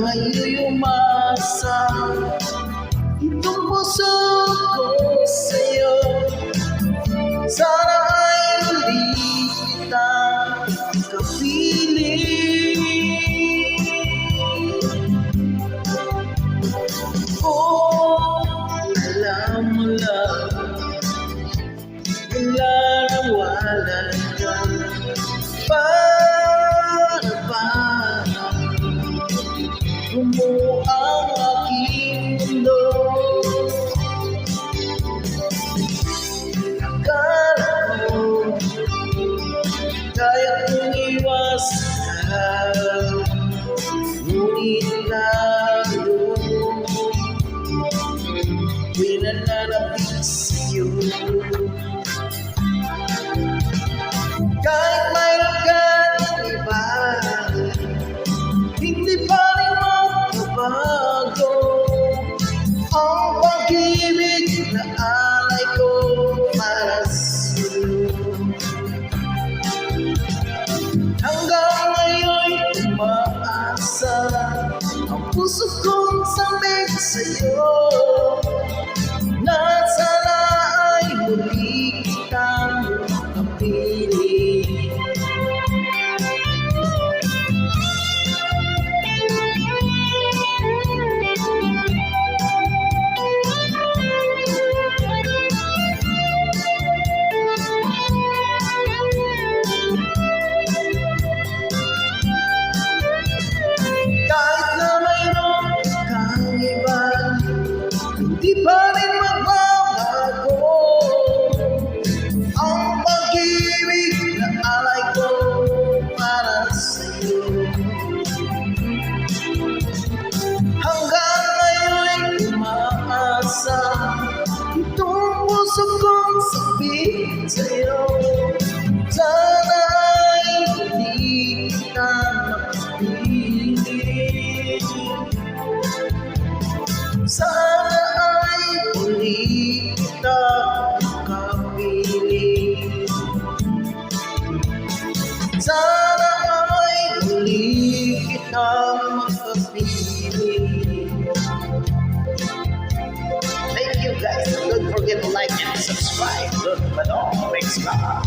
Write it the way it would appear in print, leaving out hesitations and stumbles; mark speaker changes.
Speaker 1: nga'y umasa. Itong puso ko sa'yo, sana ay hindi kita kapiling. Kung alam mo lang, bigla nawalan ka. Para bang bumuo ang aking mundo. Akala mo kaya kong iwasan, ngunit lalo pinanarapit sa'yo. Kahit mayroon ka ng iba, hindi pa rin magbabago ang pag-ibig na alay ko para sa'yo. Hanggang ngayon'y umaasa ang puso kong sabik sa'yo, na sana ay muli kitang kapiling. Kahit na mayroon kang iba, hindi pa rin magbabago ang pag-ibig na alay ko para sa'yo. Hanggang ngayon'y umaasa itong puso kong sabik sa'yo, sana ay hindi kita makapiling. Sana ay muli kita makapiling. Sana ay muli kita makapiling. Thank you guys. Don't forget to like and subscribe. Look, Manong. Thanks, God.